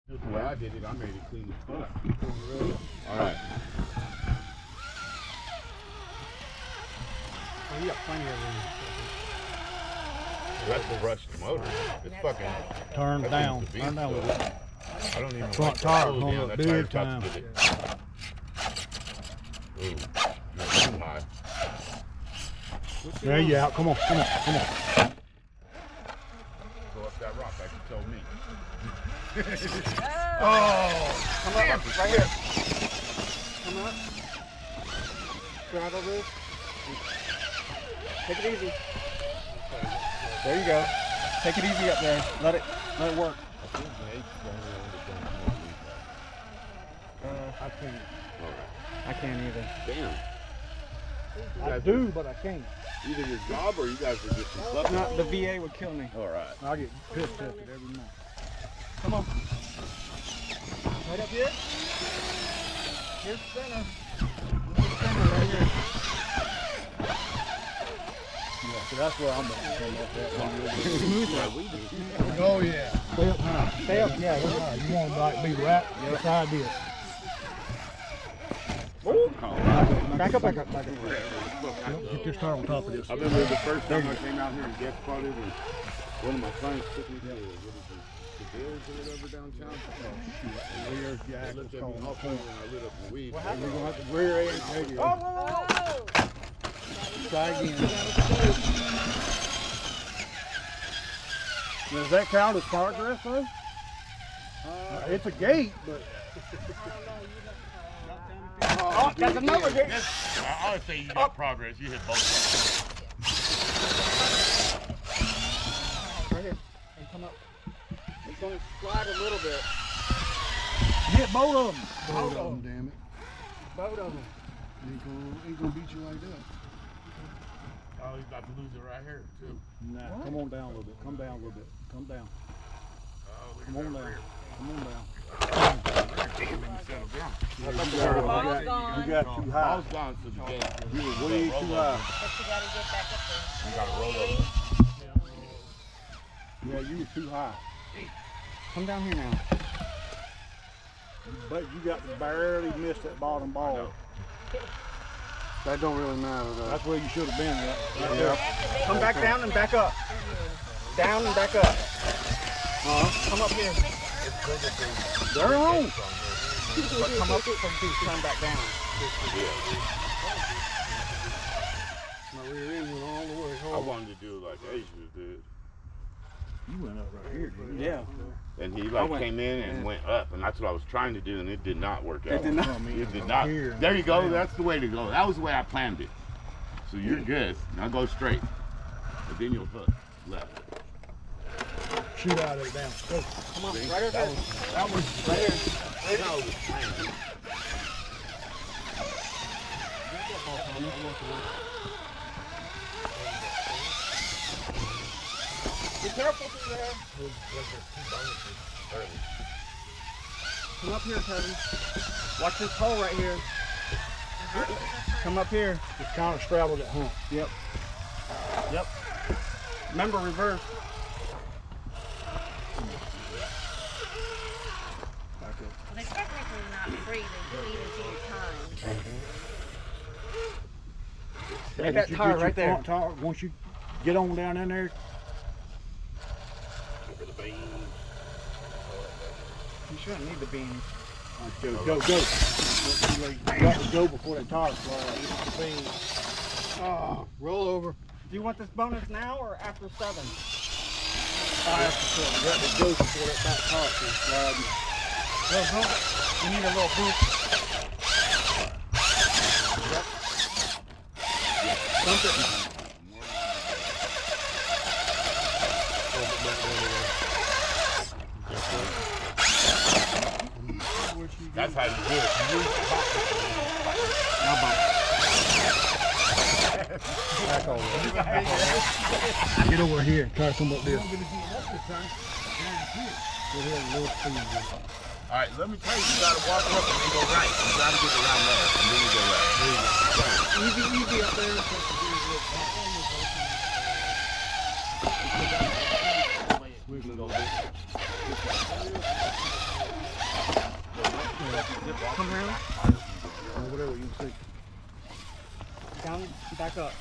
The way I did it, I made it clean as fuck. All right. Oh, you got plenty of room. That's the rushed motor. It's fucking. Turn down a little bit. I don't even Front tire going up big time. Ooh, you're too high. There you out. Come on. Go up that rock like you told me. Oh! Come up, right here. Come up. Throttle this. Take it easy. There you go. Take it easy up there. Let it work. I can't either. Damn. I do, but I can't. Either your job or you guys are just in No, the VA would kill me. All right. I get piss tested every month. Come on. Right up here. Here's the center. Right here. Yeah, so that's where I'm going to come up at. Oh yeah. Stay up high. Stay up. Yeah. You want to like be right beside this. Back up. Get this tire on top of this. I remember the first time I came out here and guest spotted and one of my clients took me to the Bills or whatever downtown. Rear jack. They looked at me all cool and I lit up the weed. We're going to have to rear end. There you go. Whoa. Try again. Does that count as progress though? It's a gate, but. Oh, that's another gate. I would say you got progress. You hit both. Right here. And come up. It's going to slide a little bit. Hit both of them. Both of them, damn it. Both of them. Ain't gonna beat you like that. Oh, he's about to lose it right here too. Nah, come on down a little bit. Come down a little bit. Come down. Come on down. Come on down. You got too high. I was gone to the gate. You were way too high. But you gotta get back up there. I got to roll over. Yeah, you were too high. Come down here now. But you got to barely miss that bottom ball. That don't really matter though. That's where you should have been. Right Yeah. Come back down and back up. Down and back up. Come up here. They're on. But come up from two, come back down. My rear end went all the way home. I wanted to do like Asia did. You went up right here, didn't you? Yeah. And he came in and went up, and that's what I was trying to do, and it did not work out. It did not. It did not. There you go. That's the way to go. That was the way I planned it. So you're good. Now go straight. But then you'll hook left. Shoot out of it down. Go. Come on, right over there. That was right here. That was planned. Be careful through there. Come up here, Kevin. Watch this hole right here. Come up here. Just kind of straddle that hump. Yep. Yep. Remember, reverse. They technically not free, they do eat into your time. Make that tire right there. Front tire, once you get on down in there, You shouldn't need the beans. go. You got to go before that tire slides. Oh, roll over. Do you want this bonus now or after 7? After 7. You got to go before that back tire slides. You need a little boost. Yep. Dump it. That's how you do it. Back over. Get over here and try to come up this. All right, let me tell you, you gotta walk up and then go right. You gotta get around there, and then you go left. Easy up there. come around. Or whatever you see. Down, back up.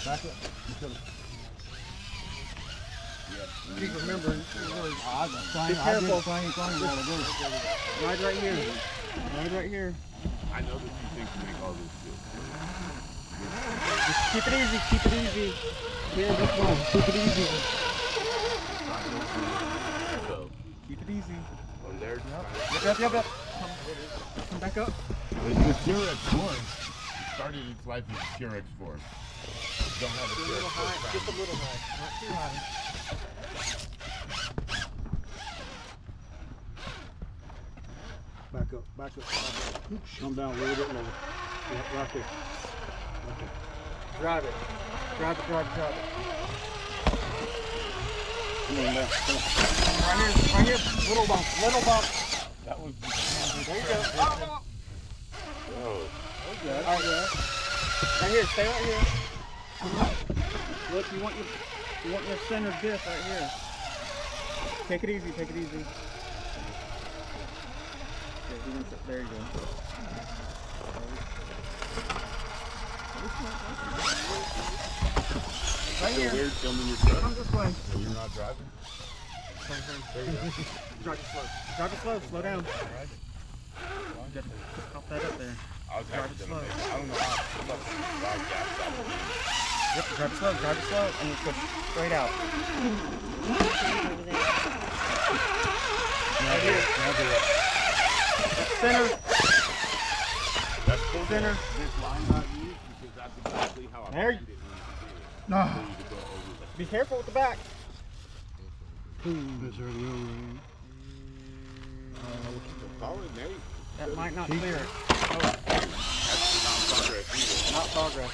Back up. Keep remembering. Be careful. I Ride right here. Ride right here. I know that you think you make all this shit. Just keep it easy. Keep it easy. Here, this one. Keep it easy. So, Keep it easy. from there, Yep. Come back up. the T-Rex form started its life as a T-Rex form. Don't have a Just a little high. Just a little high. Not too high. Back up. Back up. Come down a little bit lower. Yeah, right there. Right there. Drive it. Drive it. Come on down. Come on. Right here. Little bump. That was There you go. oh. All right. Right here. Stay right here. Look, you want your center disc right here. Take it easy. Okay, there you go. Right here. Weird filming your truck. Come this way. So you're not driving? There you go. Drive it slow. Slow down. You got to pop that up there. I was Drive it slow. I don't know how to drive gas. Yep, drive it slow, and you push straight out. Over there. Right here. Center. That's cool. Center. This line got used because that's exactly how I There planned it. No. For you to go over Be careful with the back. This early Call it, Nate. That might not clear it. That's not progress either. Not progress.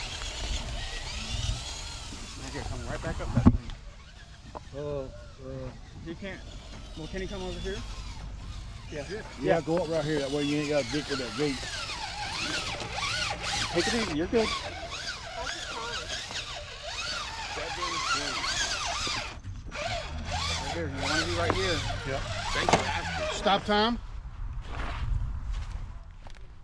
Right here, come right back up that thing. He can't. Well, can he come over here? Yeah, go up right here. That way you ain't got to dick with that gate. Take it easy. You're good. Right here. You want to be right here. Yep. Thanks for asking. Stop time.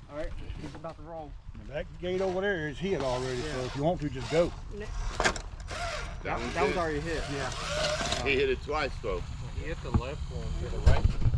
All right. He's about to roll. That gate over there is hit already, so if you want to, just go. That was already hit. Yeah. He hit it twice though. He hit the left one to the right one.